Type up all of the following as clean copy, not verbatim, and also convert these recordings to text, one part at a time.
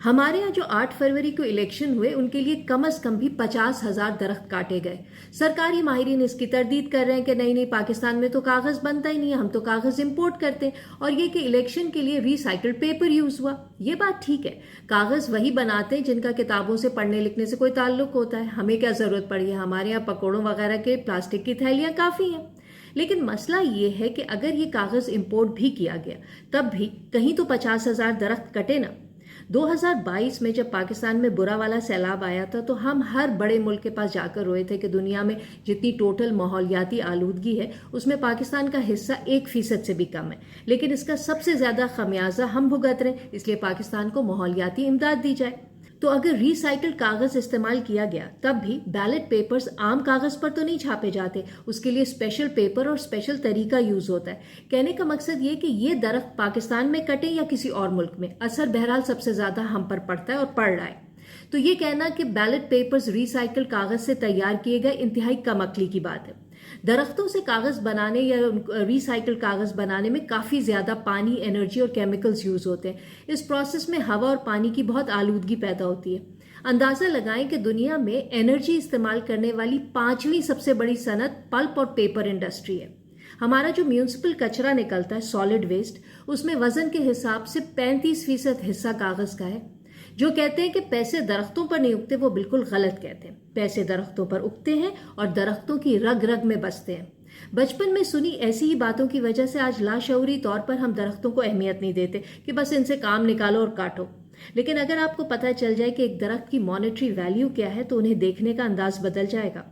ہمارے یہاں جو 8 فروری کو الیکشن ہوئے ان کے لیے کم از کم بھی 50,000 درخت کاٹے گئے. سرکاری ماہرین اس کی تردید کر رہے ہیں کہ نہیں پاکستان میں تو کاغذ بنتا ہی نہیں ہے, ہم تو کاغذ امپورٹ کرتے ہیں, اور یہ کہ الیکشن کے لیے ریسائیکلڈ پیپر یوز ہوا. یہ بات ٹھیک ہے, کاغذ وہی بناتے ہیں جن کا کتابوں سے پڑھنے لکھنے سے کوئی تعلق ہوتا ہے. ہمیں کیا ضرورت پڑی ہے, ہمارے یہاں پکوڑوں وغیرہ کے پلاسٹک کی تھیلیاں کافی ہیں. لیکن مسئلہ یہ ہے کہ اگر یہ کاغذ امپورٹ بھی کیا گیا تب بھی کہیں تو 50,000 درخت کٹے نا. 2022 میں جب پاکستان میں برا والا سیلاب آیا تھا تو ہم ہر بڑے ملک کے پاس جا کر روئے تھے کہ دنیا میں جتنی ٹوٹل ماحولیاتی آلودگی ہے اس میں پاکستان کا حصہ 1% سے بھی کم ہے, لیکن اس کا سب سے زیادہ خمیازہ ہم بھگت رہے ہیں. اس لیے پاکستان کو ماحولیاتی امداد دی جائے. تو اگر ریسائیکلڈ کاغذ استعمال کیا گیا تب بھی بیلٹ پیپرز عام کاغذ پر تو نہیں چھاپے جاتے, اس کے لیے اسپیشل پیپر اور اسپیشل طریقہ یوز ہوتا ہے. کہنے کا مقصد یہ کہ یہ درخت پاکستان میں کٹے یا کسی اور ملک میں, اثر بہرحال سب سے زیادہ ہم پر پڑتا ہے اور پڑ رہا ہے. تو یہ کہنا کہ بیلٹ پیپرز ریسائیکلڈ کاغذ سے تیار کیے گئے انتہائی کم عقلی کی بات ہے. درختوں سے کاغذ بنانے یا ریسائیکل کاغذ بنانے میں کافی زیادہ پانی, انرجی اور کیمیکلز یوز ہوتے ہیں. اس پروسیس میں ہوا اور پانی کی بہت آلودگی پیدا ہوتی ہے. اندازہ لگائیں کہ دنیا میں انرجی استعمال کرنے والی 5ویں سب سے بڑی صنعت پلپ اور پیپر انڈسٹری ہے. ہمارا جو میونسپل کچرا نکلتا ہے سالڈ ویسٹ, اس میں وزن کے حساب سے 35% حصہ کاغذ کا ہے. جو کہتے ہیں کہ پیسے درختوں پر نہیں اگتے وہ بالکل غلط کہتے ہیں. پیسے درختوں پر اگتے ہیں اور درختوں کی رگ رگ میں بستے ہیں. بچپن میں سنی ایسی ہی باتوں کی وجہ سے آج لاشعوری طور پر ہم درختوں کو اہمیت نہیں دیتے کہ بس ان سے کام نکالو اور کاٹو. لیکن اگر آپ کو پتہ چل جائے کہ ایک درخت کی مانیٹری ویلیو کیا ہے تو انہیں دیکھنے کا انداز بدل جائے گا.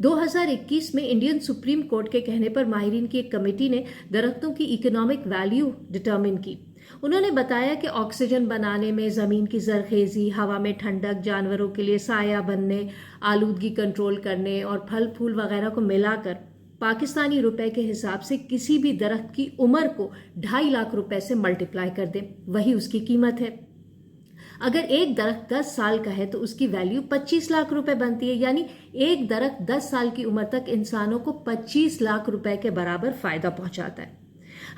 2021 میں انڈین سپریم کورٹ کے کہنے پر ماہرین کی ایک کمیٹی نے درختوں کی اکنامک ویلیو ڈٹرمن کی. انہوں نے بتایا کہ آکسیجن بنانے میں, زمین کی زرخیزی, ہوا میں ٹھنڈک, جانوروں کے لیے سایہ بننے, آلودگی کنٹرول کرنے اور پھل پھول وغیرہ کو ملا کر پاکستانی روپے کے حساب سے کسی بھی درخت کی عمر کو 2.5 لاکھ روپے سے ملٹیپلائی کر دیں, وہی اس کی قیمت ہے. اگر ایک درخت 10 سال کا ہے تو اس کی ویلیو 25 لاکھ روپے بنتی ہے. یعنی ایک درخت 10 سال کی عمر تک انسانوں کو 25 لاکھ روپے کے برابر فائدہ پہنچاتا ہے.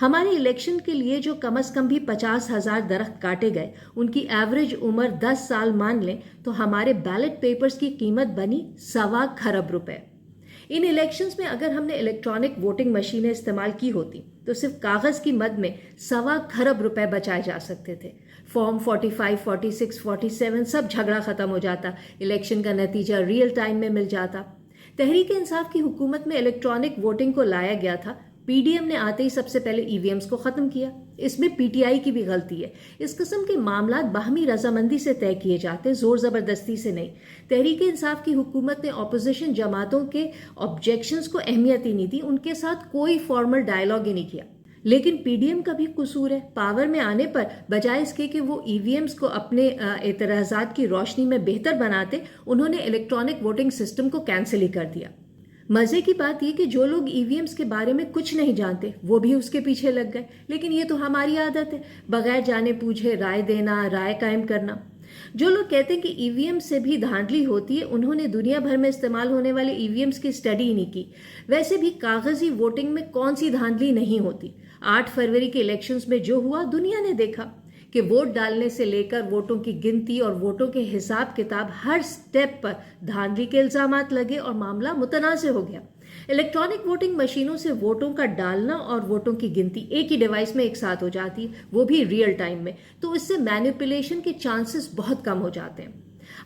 ہمارے الیکشن کے لیے جو کم از کم بھی 50,000 درخت کاٹے گئے ان کی ایوریج عمر 10 سال مان لیں تو ہمارے بیلٹ پیپرز کی قیمت بنی 1.25 کھرب روپے. ان الیکشنز میں اگر ہم نے الیکٹرانک ووٹنگ مشینیں استعمال کی ہوتی تو صرف کاغذ کی مد میں 1.25 کھرب روپے بچائے جا سکتے تھے. فارم 45, 46, 47 سب جھگڑا ختم ہو جاتا, الیکشن کا نتیجہ ریئل ٹائم میں مل جاتا. تحریک انصاف کی حکومت میں الیکٹرانک ووٹنگ کو لایا گیا تھا. پی ڈی ایم نے آتے ہی سب سے پہلے ای وی ایمز کو ختم کیا. اس میں پی ٹی آئی کی بھی غلطی ہے. اس قسم کے معاملات باہمی رضامندی سے طے کیے جاتے, زور زبردستی سے نہیں. تحریک انصاف کی حکومت نے اپوزیشن جماعتوں کے آبجیکشنز کو اہمیت ہی نہیں دی, ان کے ساتھ کوئی فارمل ڈائلاگ ہی نہیں کیا. لیکن پی ڈی ایم کا بھی قصور ہے. پاور میں آنے پر بجائے اس کے کہ وہ ای وی ایمز کو اپنے اعتراضات کی روشنی میں بہتر بناتے, انہوں نے الیکٹرانک ووٹنگ سسٹم کو کینسل ہی کر دیا. مزے کی بات یہ کہ جو لوگ ای وی ایمز کے بارے میں کچھ نہیں جانتے وہ بھی اس کے پیچھے لگ گئے. لیکن یہ تو ہماری عادت ہے, بغیر جانے پوچھے رائے دینا, رائے قائم کرنا. جو لوگ کہتے ہیں کہ ای وی ایم سے بھی دھاندلی ہوتی ہے, انہوں نے دنیا بھر میں استعمال ہونے والے ای وی ایمز کی اسٹڈی ہی نہیں کی. ویسے بھی کاغذی ووٹنگ میں کون سی دھاندلی نہیں ہوتی. 8 فروری کے الیکشنز میں جو ہوا دنیا نے دیکھا کہ ووٹ ڈالنے سے لے کر ووٹوں کی گنتی اور ووٹوں کے حساب کتاب ہر سٹیپ پر دھاندلی کے الزامات لگے اور معاملہ متنازع ہو گیا. الیکٹرانک ووٹنگ مشینوں سے ووٹوں کا ڈالنا اور ووٹوں کی گنتی ایک ہی ڈیوائس میں ایک ساتھ ہو جاتی ہے, وہ بھی ریئل ٹائم میں, تو اس سے مینیپولیشن کے چانسز بہت کم ہو جاتے ہیں.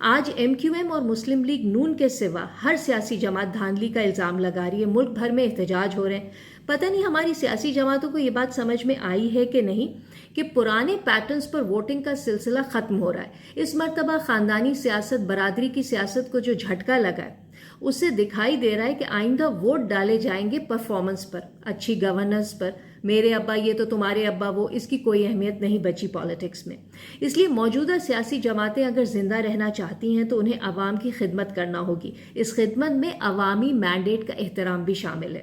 آج ایم کیو ایم اور مسلم لیگ نون کے سوا ہر سیاسی جماعت دھاندلی کا الزام لگا رہی ہے. ملک بھر میں احتجاج ہو رہے ہیں. پتہ نہیں ہماری سیاسی جماعتوں کو یہ بات سمجھ میں آئی ہے کہ نہیں کہ پرانے پیٹرنز پر ووٹنگ کا سلسلہ ختم ہو رہا ہے. اس مرتبہ خاندانی سیاست, برادری کی سیاست کو جو جھٹکا لگا ہے اس سے دکھائی دے رہا ہے کہ آئندہ ووٹ ڈالے جائیں گے پرفارمنس پر, اچھی گورننس پر. میرے ابا یہ تو تمہارے ابا وہ, اس کی کوئی اہمیت نہیں بچی پالیٹکس میں. اس لیے موجودہ سیاسی جماعتیں اگر زندہ رہنا چاہتی ہیں تو انہیں عوام کی خدمت کرنا ہوگی. اس خدمت میں عوامی مینڈیٹ کا احترام بھی شامل ہے.